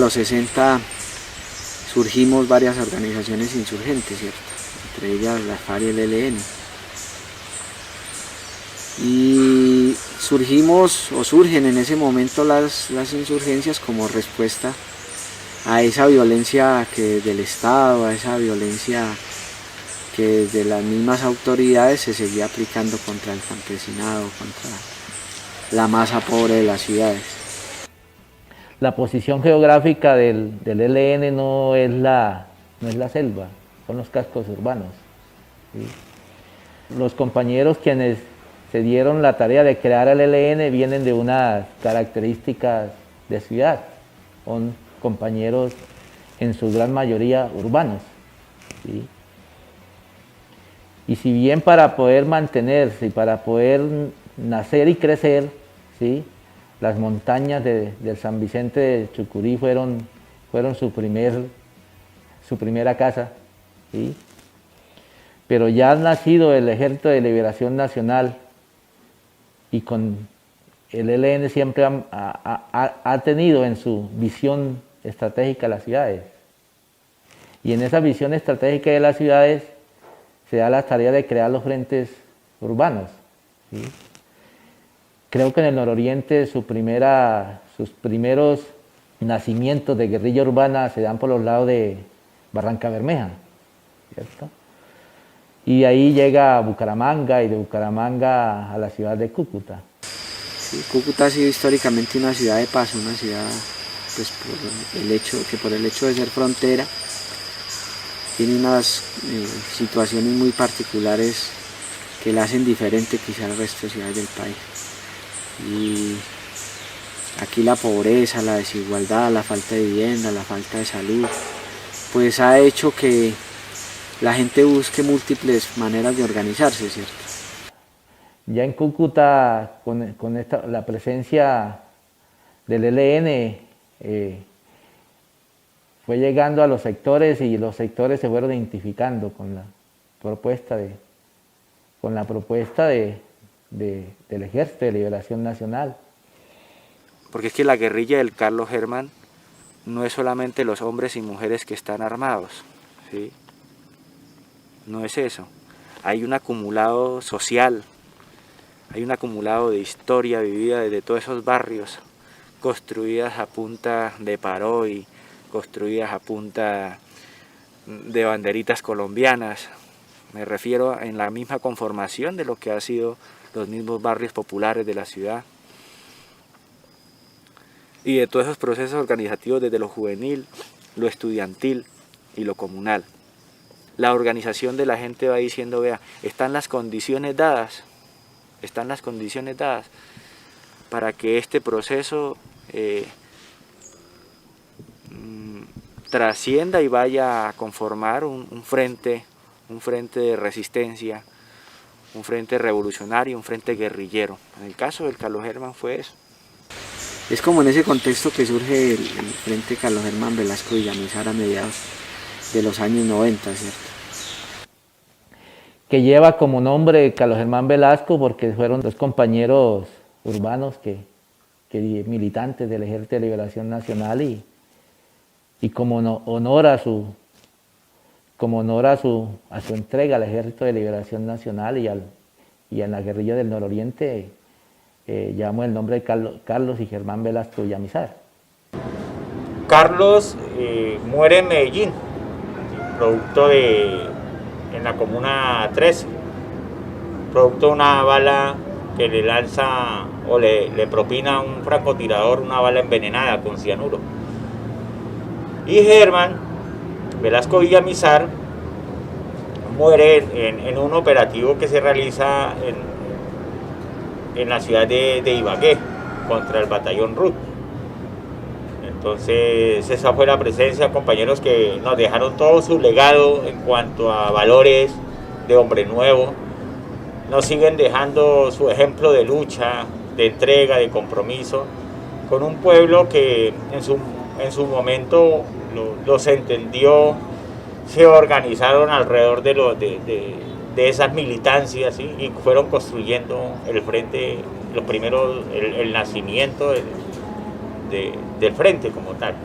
los 60 surgimos varias organizaciones insurgentes, ¿cierto? Entre ellas la FARC y el ELN. Y surgen en ese momento las insurgencias como respuesta a esa violencia que del Estado, a esa violencia que desde las mismas autoridades se seguía aplicando contra el campesinado, contra la masa pobre de las ciudades. La posición geográfica del ELN no es la selva, son los cascos urbanos, ¿sí? Los compañeros quienes se dieron la tarea de crear el ELN vienen de unas características de ciudad, son compañeros en su gran mayoría urbanos, ¿sí? Y si bien para poder mantenerse y para poder nacer y crecer, ¿sí?, las montañas del San Vicente de Chucurí fueron su primera casa, ¿sí? Pero ya ha nacido el Ejército de Liberación Nacional y con el ELN siempre ha tenido en su visión estratégica las ciudades. Y en esa visión estratégica de las ciudades se da la tarea de crear los frentes urbanos, ¿sí? Creo que en el nororiente sus primeros nacimientos de guerrilla urbana se dan por los lados de Barranca Bermeja, ¿cierto? Y ahí llega a Bucaramanga y de Bucaramanga a la ciudad de Cúcuta. Sí, Cúcuta ha sido históricamente una ciudad de paso, una ciudad pues por el hecho de ser frontera tiene unas situaciones muy particulares que la hacen diferente quizá al resto de ciudades del país. Y aquí la pobreza, la desigualdad, la falta de vivienda, la falta de salud, pues ha hecho que la gente busque múltiples maneras de organizarse, ¿cierto? Ya en Cúcuta, la presencia del ELN, fue llegando a los sectores y los sectores se fueron identificando con la propuesta del Ejército de Liberación Nacional. Porque es que la guerrilla del Carlos Hermann no es solamente los hombres y mujeres que están armados, ¿sí? No es eso. Hay un acumulado social, hay un acumulado de historia vivida desde todos esos barrios, construidas a punta de paro y construidas a punta de banderitas colombianas. Me refiero en la misma conformación de lo que han sido los mismos barrios populares de la ciudad. Y de todos esos procesos organizativos desde lo juvenil, lo estudiantil y lo comunal. La organización de la gente va diciendo, vea, están las condiciones dadas para que este proceso trascienda y vaya a conformar un frente de resistencia, un frente revolucionario, un frente guerrillero. En el caso del Carlos Hermann fue eso. Es como en ese contexto que surge el Frente Carlos Germán Velasco Villamizar a mediados de los años 90, ¿cierto? Que lleva como nombre Carlos Germán Velasco porque fueron dos compañeros urbanos militantes del Ejército de Liberación Nacional y como honor a su entrega al Ejército de Liberación Nacional y a la guerrilla del nororiente, llamó el nombre de Carlos y Germán Velasco Villamizar. Carlos muere en Medellín, producto en la comuna 13, producto de una bala que le lanza o le propina un francotirador, una bala envenenada con cianuro. Y Germán Velasco Villamizar muere en un operativo que se realiza en la ciudad de Ibagué contra el batallón Ruth. Entonces esa fue la presencia de compañeros que nos dejaron todo su legado en cuanto a valores de hombre nuevo, nos siguen dejando su ejemplo de lucha, de entrega, de compromiso con un pueblo que en su momento los entendió, se organizaron alrededor de esas militancias, ¿sí? Y fueron construyendo el frente, el nacimiento del frente como tal.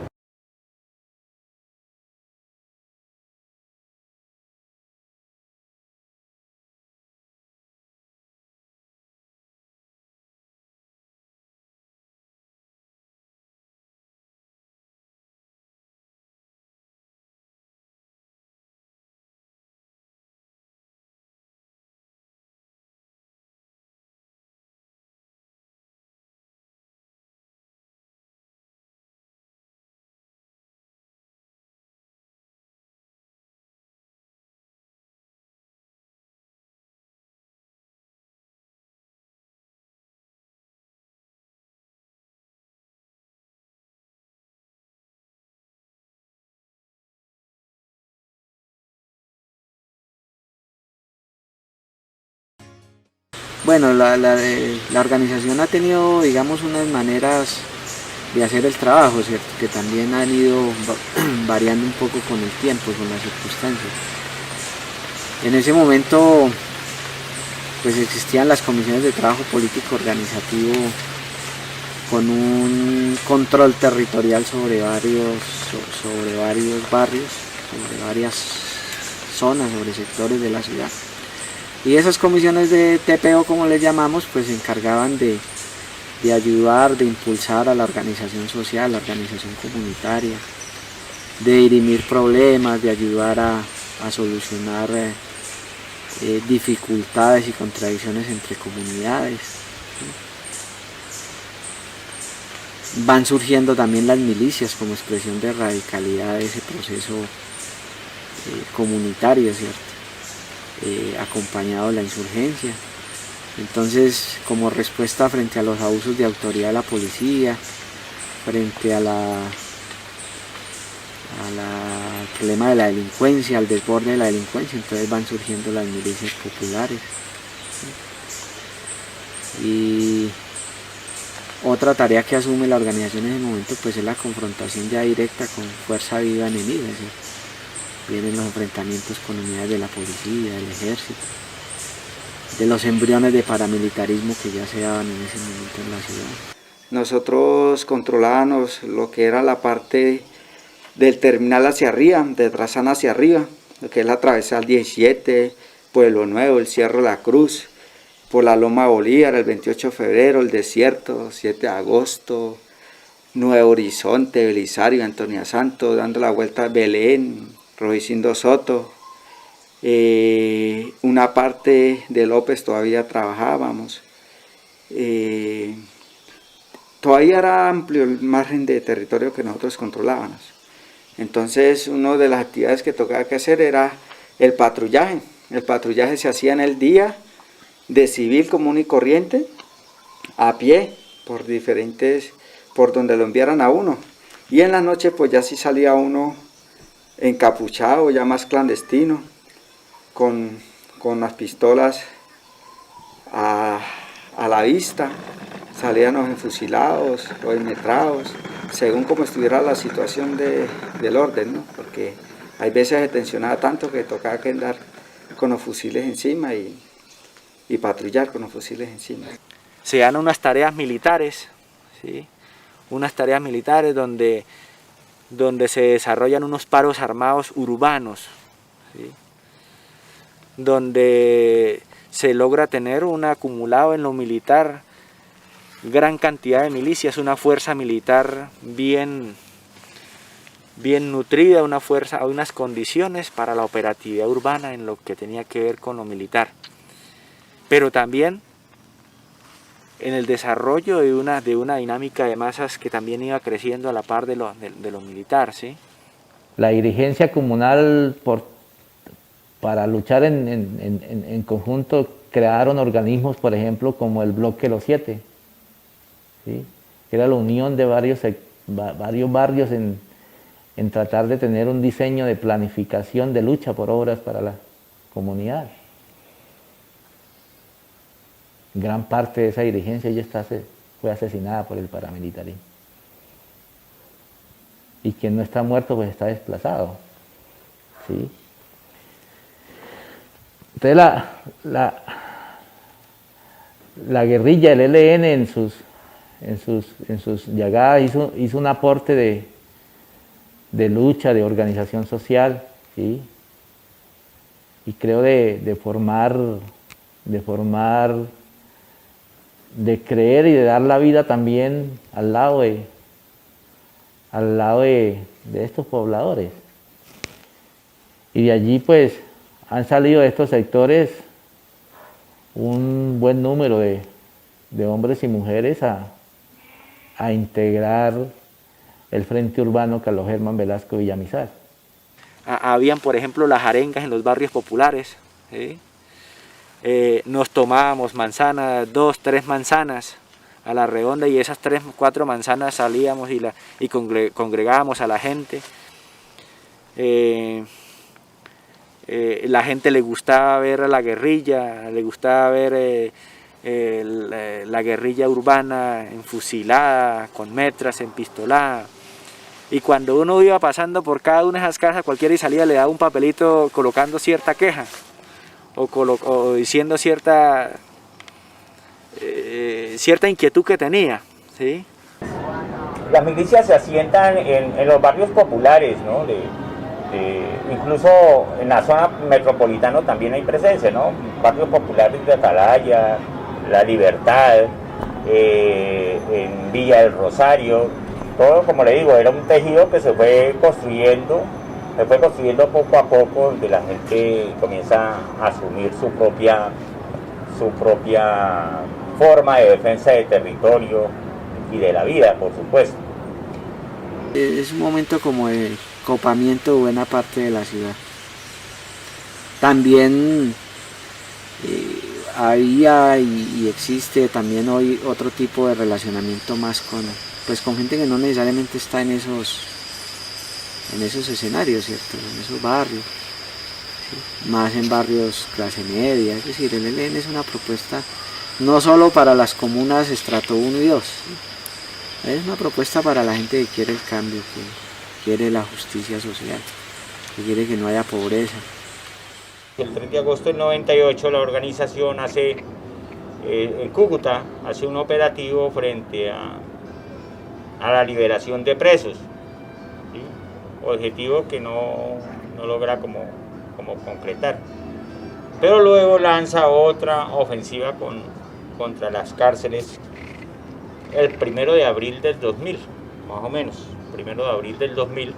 Bueno, la organización ha tenido, digamos, unas maneras de hacer el trabajo, ¿cierto? Que también han ido variando un poco con el tiempo, con las circunstancias. En ese momento, pues existían las comisiones de trabajo político organizativo con un control territorial sobre varios barrios, sobre varias zonas, sobre sectores de la ciudad. Y esas comisiones de TPO, como les llamamos, pues se encargaban de ayudar, de impulsar a la organización social, la organización comunitaria, de dirimir problemas, de ayudar a solucionar dificultades y contradicciones entre comunidades. Van surgiendo también las milicias como expresión de radicalidad de ese proceso comunitario, ¿cierto? Acompañado de la insurgencia. Entonces, como respuesta frente a los abusos de autoridad de la policía, frente al problema de la delincuencia, al desborde de la delincuencia, entonces van surgiendo las milicias populares. Y otra tarea que asume la organización en ese momento pues es la confrontación ya directa con fuerza viva enemiga, ¿cierto? Vienen los enfrentamientos con unidades de la policía, del ejército, de los embriones de paramilitarismo que ya se daban en ese momento en la ciudad. Nosotros controlábamos lo que era la parte del terminal hacia arriba, de Trazana hacia arriba, lo que es la travesal 17, Pueblo Nuevo, el Cerro La Cruz, por la Loma Bolívar, el 28 de febrero, el Desierto, 7 de agosto, Nuevo Horizonte, Belisario, Antonia Santo, dando la vuelta a Belén, Rojicindo Soto, una parte de López todavía trabajábamos. Todavía era amplio el margen de territorio que nosotros controlábamos. Entonces, una de las actividades que tocaba que hacer era el patrullaje. El patrullaje se hacía en el día de civil común y corriente, a pie, por donde lo enviaran a uno. Y en la noche, pues ya sí salía uno encapuchado, ya más clandestino, con las pistolas a la vista, salían los enfusilados, los enmetrados, según como estuviera la situación del orden, ¿no? Porque hay veces se tensionaba tanto que tocaba que andar con los fusiles encima y patrullar con los fusiles encima. Se dan unas tareas militares, ¿sí? Unas tareas militares donde se desarrollan unos paros armados urbanos, ¿sí? Donde se logra tener un acumulado en lo militar, gran cantidad de milicias, una fuerza militar bien nutrida, una fuerza, unas condiciones para la operatividad urbana en lo que tenía que ver con lo militar. Pero también en el desarrollo de una dinámica de masas que también iba creciendo a la par de lo militar, ¿sí? La dirigencia comunal, para luchar en conjunto, crearon organismos, por ejemplo, como el Bloque Los Siete, ¿sí? Que era la unión de varios barrios en tratar de tener un diseño de planificación de lucha por obras para la comunidad. Gran parte de esa dirigencia ya fue asesinada por el paramilitarismo. Y quien no está muerto pues está desplazado, ¿sí? Entonces la guerrilla, el ELN en sus llegadas hizo un aporte de lucha, de organización social, ¿sí? Y creo de formar, de creer y de dar la vida también al lado de estos pobladores. Y de allí pues han salido de estos sectores un buen número de hombres y mujeres a integrar el Frente Urbano Carlos Germán Velasco Villamizar. Habían, por ejemplo, las arengas en los barrios populares, ¿sí? Nos tomábamos manzanas, 2, 3 manzanas a la redonda, y esas 3, 4 manzanas salíamos y congregábamos a la gente. La gente le gustaba ver a la guerrilla, le gustaba ver la guerrilla urbana enfusilada, con metras, empistolada. Y cuando uno iba pasando por cada una de esas casas, cualquiera y salía le daba un papelito colocando cierta queja o diciendo cierta inquietud que tenía, ¿sí? Las milicias se asientan en los barrios populares, ¿no? Incluso en la zona metropolitana también hay presencia, ¿no? Barrios populares de Atalaya, La Libertad, en Villa del Rosario, todo, como le digo, era un tejido que se fue construyendo poco a poco, donde la gente comienza a asumir su propia forma de defensa de territorio y de la vida, por supuesto. Es un momento como de copamiento de buena parte de la ciudad. También había y existe también hoy otro tipo de relacionamiento más con gente que no necesariamente está en esos escenarios, ¿cierto? En esos barrios, ¿sí? Más en barrios clase media. Es decir, el ELN es una propuesta no solo para las comunas estrato 1 y 2, ¿sí? Es una propuesta para la gente que quiere el cambio, que quiere la justicia social, que quiere que no haya pobreza. El 3 de agosto del 98 la organización en Cúcuta hace un operativo frente a la liberación de presos, ¿sí? Objetivo que no logra como concretar. Pero luego lanza otra ofensiva contra las cárceles el 1 de abril del 2000, más o menos, 1 de abril del 2000,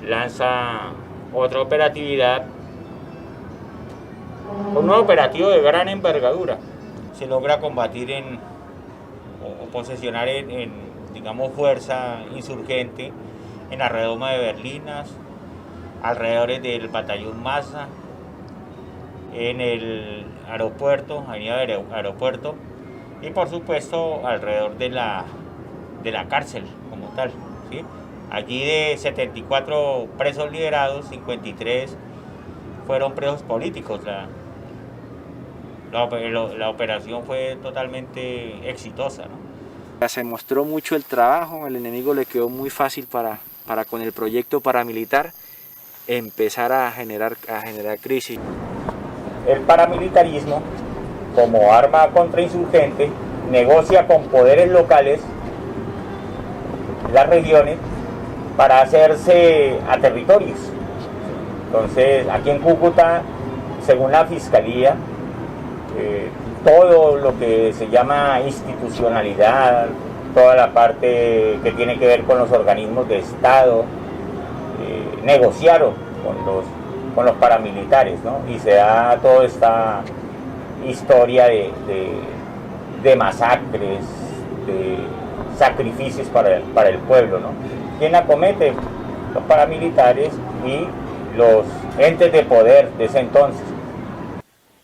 lanza otra operatividad, un operativo de gran envergadura. Se logra combatir o posesionar digamos, fuerza insurgente en la redoma de Berlinas, alrededores del batallón Maza, en el aeropuerto, avenida del aeropuerto, y por supuesto alrededor de la cárcel como tal, ¿sí? Allí de 74 presos liberados, 53 fueron presos políticos. La operación fue totalmente exitosa, ¿no? Se mostró mucho el trabajo, el enemigo le quedó muy fácil para con el proyecto paramilitar empezar a generar crisis. El paramilitarismo, como arma contrainsurgente, negocia con poderes locales las regiones para hacerse a territorios. Entonces, aquí en Cúcuta, según la Fiscalía, todo lo que se llama institucionalidad, toda la parte que tiene que ver con los organismos de Estado, negociaron con los paramilitares, ¿no? Y se da toda esta historia de masacres, de sacrificios para el pueblo, ¿no? ¿Quién la comete? Los paramilitares y los entes de poder de ese entonces.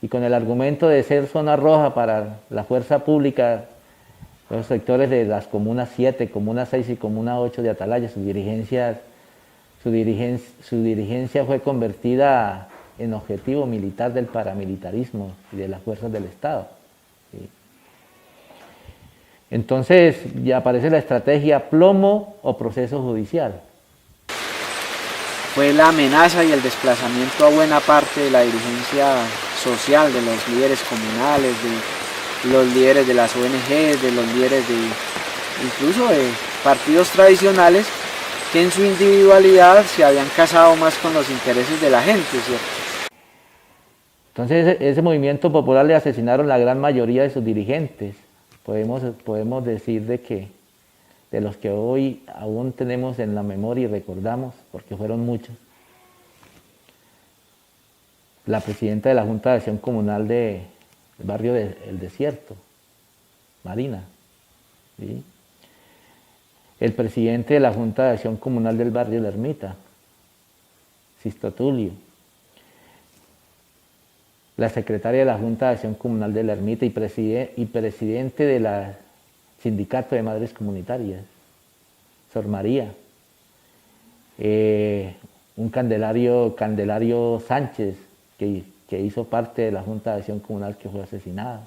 Y con el argumento de ser zona roja para la fuerza pública, los sectores de las comunas 7, comuna 6 y comuna 8 de Atalaya, su dirigencia fue convertida en objetivo militar del paramilitarismo y de las fuerzas del Estado, ¿sí? Entonces ya aparece la estrategia plomo o proceso judicial. Fue la amenaza y el desplazamiento a buena parte de la dirigencia social, de los líderes comunales, de los líderes de las ONG, de los líderes incluso de partidos tradicionales, que en su individualidad se habían casado más con los intereses de la gente, ¿cierto? Entonces ese movimiento popular le asesinaron la gran mayoría de sus dirigentes. Podemos decir de los que hoy aún tenemos en la memoria y recordamos, porque fueron muchos. La presidenta de la Junta de Acción Comunal del barrio El Desierto, Marina, ¿sí? El presidente de la Junta de Acción Comunal del barrio La Ermita, Sisto Tulio. La secretaria de la Junta de Acción Comunal de La Ermita y presidente de la Sindicato de Madres Comunitarias, Sor María. Un Candelario Sánchez, que hizo parte de la Junta de Acción Comunal, que fue asesinado.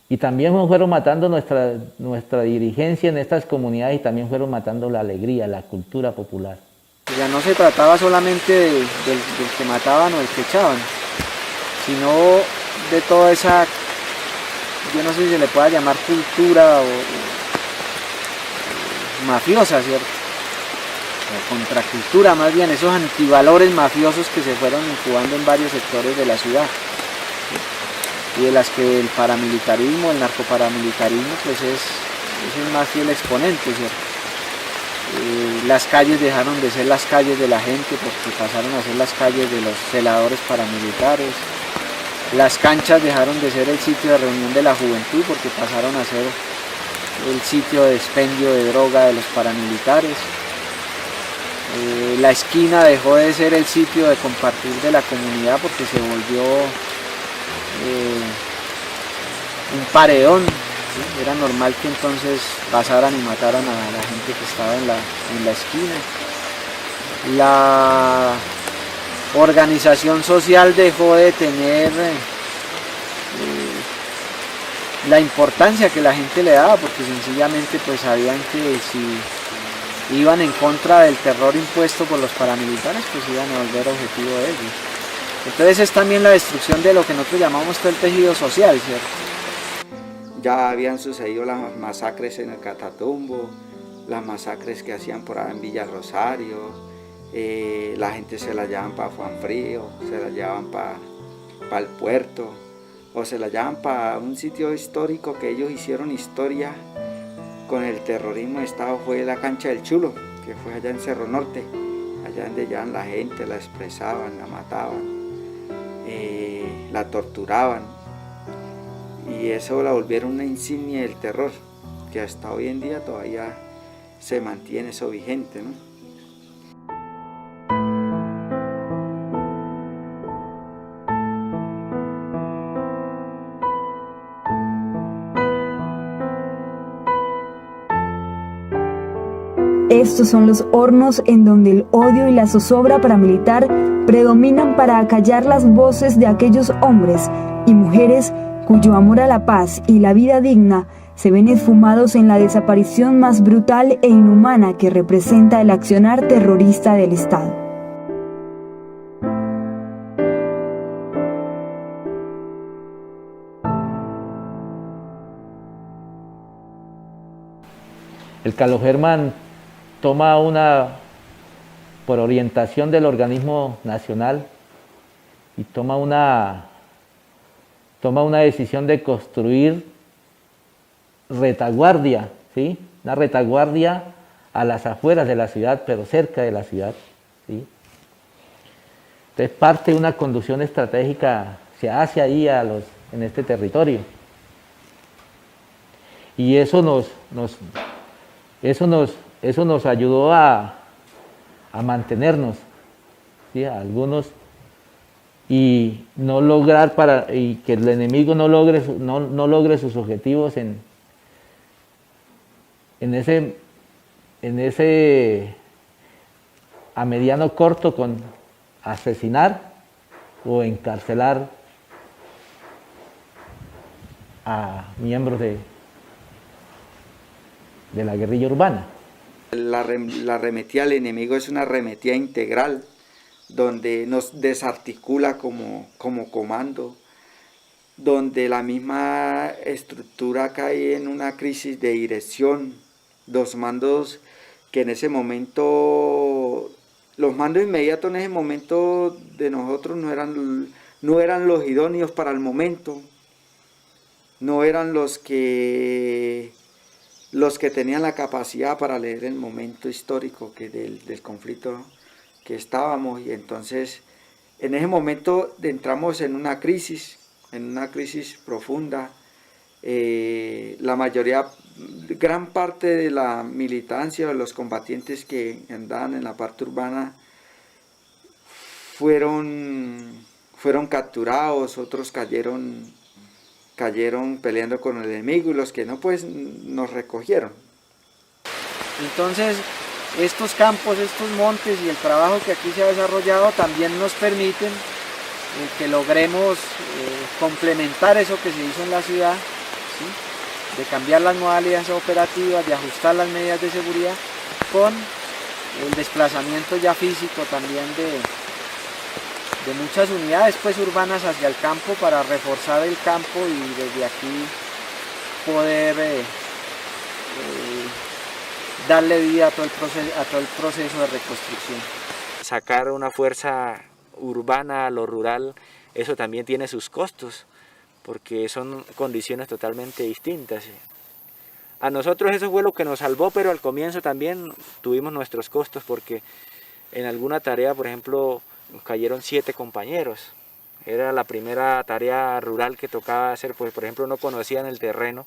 Y también fueron matando nuestra dirigencia en estas comunidades y también fueron matando la alegría, la cultura popular. O sea, no se trataba solamente del que mataban o del que echaban, sino de toda esa, yo no sé si se le pueda llamar cultura o mafiosa, ¿cierto? O contracultura más bien, esos antivalores mafiosos que se fueron incubando en varios sectores de la ciudad. Y de las que el paramilitarismo, el narcoparamilitarismo, pues es el más fiel exponente, ¿cierto? Las calles dejaron de ser las calles de la gente porque pasaron a ser las calles de los celadores paramilitares. Las canchas dejaron de ser el sitio de reunión de la juventud porque pasaron a ser el sitio de expendio de droga de los paramilitares. La esquina dejó de ser el sitio de compartir de la comunidad porque se volvió un paredón. ¿Sí? Era normal que entonces pasaran y mataran a la gente que estaba en la esquina. La organización social dejó de tener la importancia que la gente le daba, porque sencillamente pues sabían que si iban en contra del terror impuesto por los paramilitares, pues iban a volver objetivo de ellos. Entonces es también la destrucción de lo que nosotros llamamos todo el tejido social, ¿cierto? Ya habían sucedido las masacres en el Catatumbo, las masacres que hacían por ahí en Villa Rosario, la gente se la llevaban para Juanfrío, se la llevaban para el puerto, o se la llevaban para un sitio histórico que ellos hicieron historia con el terrorismo de Estado, fue la cancha del Chulo, que fue allá en Cerro Norte, allá donde llevaban la gente, la expresaban, la mataban, la torturaban, y eso la volvieron una insignia del terror, que hasta hoy en día todavía se mantiene eso vigente, ¿no? Estos son los hornos en donde el odio y la zozobra paramilitar predominan para acallar las voces de aquellos hombres y mujeres cuyo amor a la paz y la vida digna se ven esfumados en la desaparición más brutal e inhumana que representa el accionar terrorista del Estado. El Carlos Germán toma por orientación del organismo nacional, y toma una decisión de construir retaguardia, ¿sí? Una retaguardia a las afueras de la ciudad, pero cerca de la ciudad, ¿sí? Entonces parte de una conducción estratégica se hace ahí en este territorio. Y eso nos ayudó a mantenernos, ¿sí? A algunos, y no lograr y que el enemigo no logre sus objetivos en ese a mediano corto, con asesinar o encarcelar a miembros de la guerrilla urbana. La arremetida al enemigo es una arremetida integral, donde nos desarticula como comando, donde la misma estructura cae en una crisis de dirección. Los mandos que en ese momento, los mandos inmediatos en ese momento de nosotros no eran los idóneos para el momento, no eran los que tenían la capacidad para leer el momento histórico del conflicto que estábamos, y entonces en ese momento entramos en una crisis profunda. La mayoría, gran parte de la militancia, de los combatientes que andaban en la parte urbana fueron capturados, otros cayeron peleando con el enemigo, y los que no, pues nos recogieron. Entonces estos campos, estos montes y el trabajo que aquí se ha desarrollado también nos permiten que logremos complementar eso que se hizo en la ciudad, ¿sí? De cambiar las modalidades operativas, de ajustar las medidas de seguridad con el desplazamiento ya físico también de muchas unidades pues urbanas hacia el campo para reforzar el campo y desde aquí poder darle vida a todo el proceso de reconstrucción. Sacar una fuerza urbana a lo rural, eso también tiene sus costos, porque son condiciones totalmente distintas. A nosotros eso fue lo que nos salvó, pero al comienzo también tuvimos nuestros costos, porque en alguna tarea, por ejemplo, cayeron 7 compañeros. Era la primera tarea rural que tocaba hacer, pues por ejemplo no conocían el terreno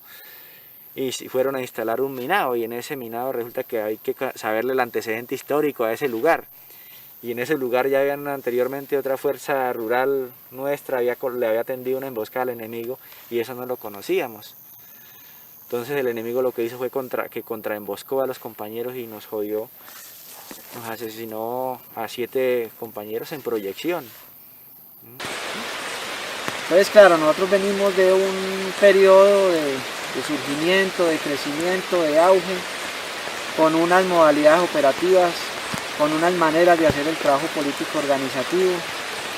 y fueron a instalar un minado, y en ese minado resulta que hay que saberle el antecedente histórico a ese lugar. Y en ese lugar ya habían anteriormente otra fuerza rural nuestra, le había tendido una emboscada al enemigo y eso no lo conocíamos. Entonces el enemigo lo que hizo fue que contraemboscó a los compañeros y nos jodió, nos asesinó a 7 compañeros en proyección. Entonces claro, nosotros venimos de un periodo de surgimiento, de crecimiento, de auge, con unas modalidades operativas, con unas maneras de hacer el trabajo político organizativo,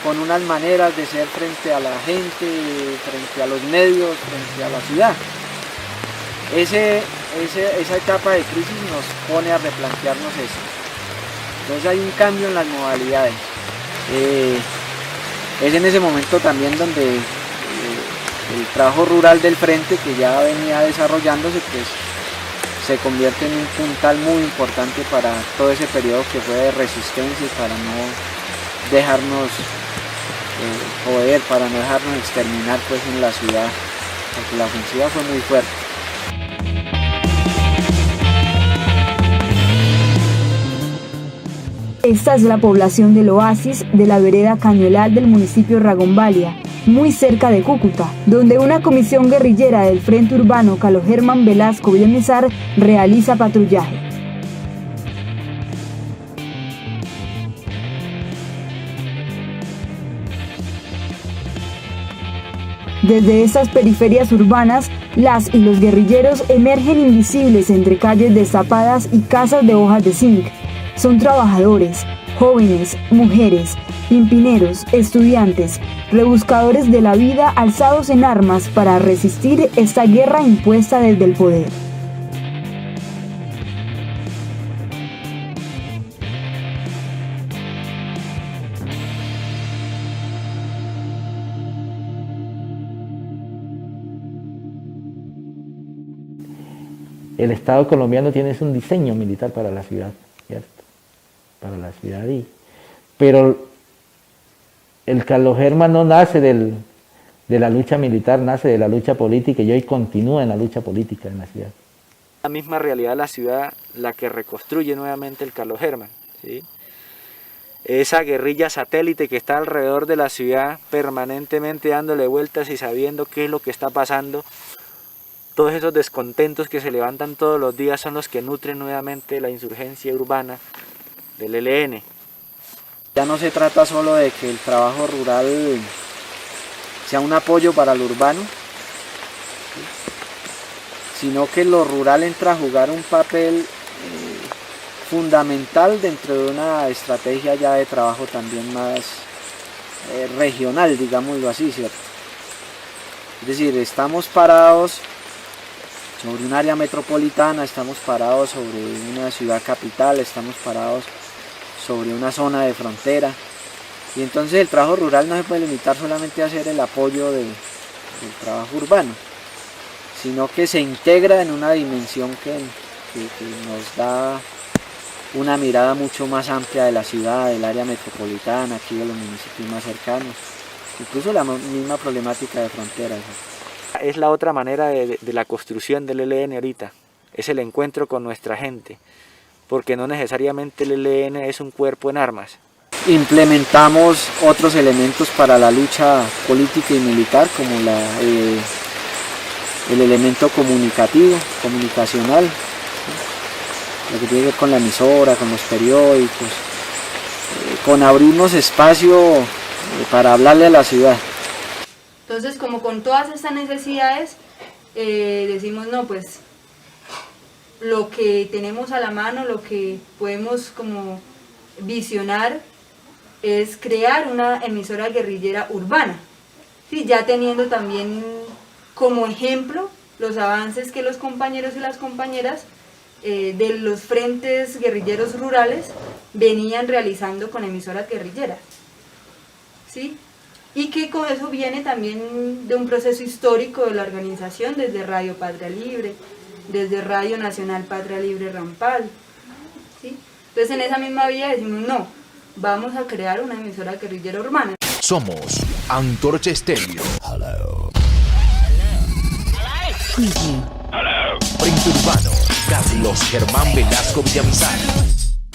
con unas maneras de ser frente a la gente, frente a los medios, frente a la ciudad. Esa etapa de crisis nos pone a replantearnos eso. Entonces hay un cambio en las modalidades. Es en ese momento también donde el trabajo rural del frente, que ya venía desarrollándose, pues se convierte en un puntal muy importante para todo ese periodo que fue de resistencia y para no dejarnos joder, para no dejarnos exterminar pues en la ciudad, porque la ofensiva fue muy fuerte. Esta es la población del oasis de la vereda Cañuelas del municipio Ragombalia, muy cerca de Cúcuta, donde una comisión guerrillera del Frente Urbano Carlos Germán Velasco Villamizar realiza patrullaje. Desde estas periferias urbanas, las y los guerrilleros emergen invisibles entre calles destapadas y casas de hojas de zinc. Son trabajadores, jóvenes, mujeres, pimpineros, estudiantes, rebuscadores de la vida alzados en armas para resistir esta guerra impuesta desde el poder. El Estado colombiano tiene un diseño militar para la ciudad, ¿cierto? Para la ciudad, pero el Carlos Germán no nace de la lucha militar, nace de la lucha política y hoy continúa en la lucha política en la ciudad. La misma realidad de la ciudad la que reconstruye nuevamente el Carlos Germán, ¿sí? Esa guerrilla satélite que está alrededor de la ciudad permanentemente dándole vueltas y sabiendo qué es lo que está pasando. Todos esos descontentos que se levantan todos los días son los que nutren nuevamente la insurgencia urbana del ELN. Ya no se trata solo de que el trabajo rural sea un apoyo para lo urbano, sino que lo rural entra a jugar un papel fundamental dentro de una estrategia ya de trabajo también más regional, digámoslo así, ¿cierto? Es decir, estamos parados sobre un área metropolitana, estamos parados sobre una ciudad capital, estamos parados sobre una zona de frontera, y entonces el trabajo rural no se puede limitar solamente a hacer el apoyo del trabajo urbano, sino que se integra en una dimensión que nos da una mirada mucho más amplia de la ciudad, del área metropolitana, aquí de los municipios más cercanos, incluso la misma problemática de frontera. Es la otra manera de la construcción del ELN ahorita, es el encuentro con nuestra gente, porque no necesariamente el ELN es un cuerpo en armas. Implementamos otros elementos para la lucha política y militar, como el elemento comunicativo, comunicacional, lo que tiene que ver con la emisora, con los periódicos, con abrirnos espacio para hablarle a la ciudad. Entonces, como con todas estas necesidades, decimos no, pues lo que tenemos a la mano, lo que podemos como visionar es crear una emisora guerrillera urbana, ¿sí? Ya teniendo también como ejemplo los avances que los compañeros y las compañeras de los frentes guerrilleros rurales venían realizando con emisoras guerrilleras, ¿sí? Y que con eso viene también de un proceso histórico de la organización desde Radio Patria Libre, desde Radio Nacional Patria Libre Rampal, ¿sí? Entonces en esa misma vía decimos no, vamos a crear una emisora guerrillera urbana. Somos Antorcha Estéreo. Frente Urbano, Carlos Germán Velasco Villamizar.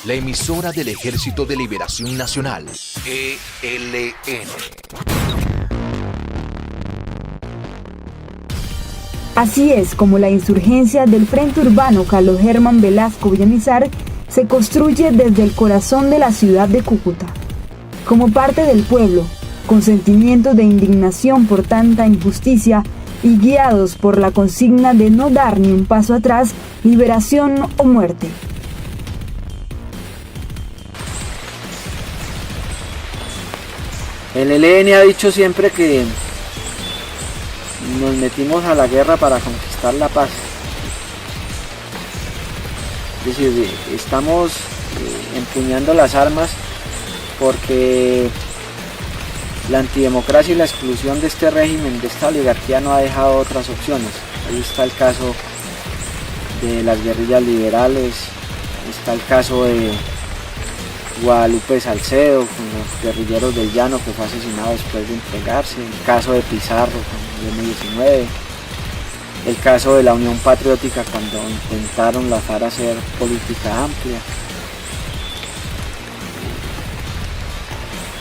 La emisora del Ejército de Liberación Nacional, ELN. Así es como la insurgencia del Frente Urbano Carlos Germán Velasco Villamizar se construye desde el corazón de la ciudad de Cúcuta. Como parte del pueblo, con sentimientos de indignación por tanta injusticia y guiados por la consigna de no dar ni un paso atrás, liberación o muerte. El ELN ha dicho siempre que nos metimos a la guerra para conquistar la paz. Es decir, estamos empuñando las armas porque la antidemocracia y la exclusión de este régimen, de esta oligarquía, no ha dejado otras opciones. Ahí está el caso de las guerrillas liberales, está el caso de Guadalupe Salcedo con los guerrilleros del Llano, que fue asesinado después de entregarse, el caso de Pizarro con el M-19, el caso de la Unión Patriótica cuando intentaron la FARC hacer política amplia.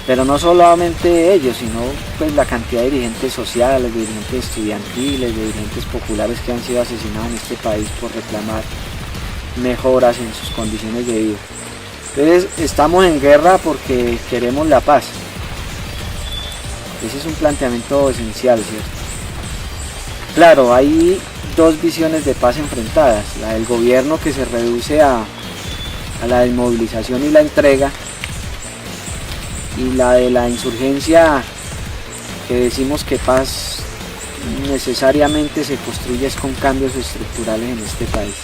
Pero no solamente ellos, sino pues la cantidad de dirigentes sociales, de dirigentes estudiantiles, de dirigentes populares que han sido asesinados en este país por reclamar mejoras en sus condiciones de vida. Entonces estamos en guerra porque queremos la paz. Ese es un planteamiento esencial, ¿cierto? Claro, hay dos visiones de paz enfrentadas, la del gobierno que se reduce a la desmovilización y la entrega, y la de la insurgencia que decimos que paz necesariamente se construye con cambios estructurales en este país.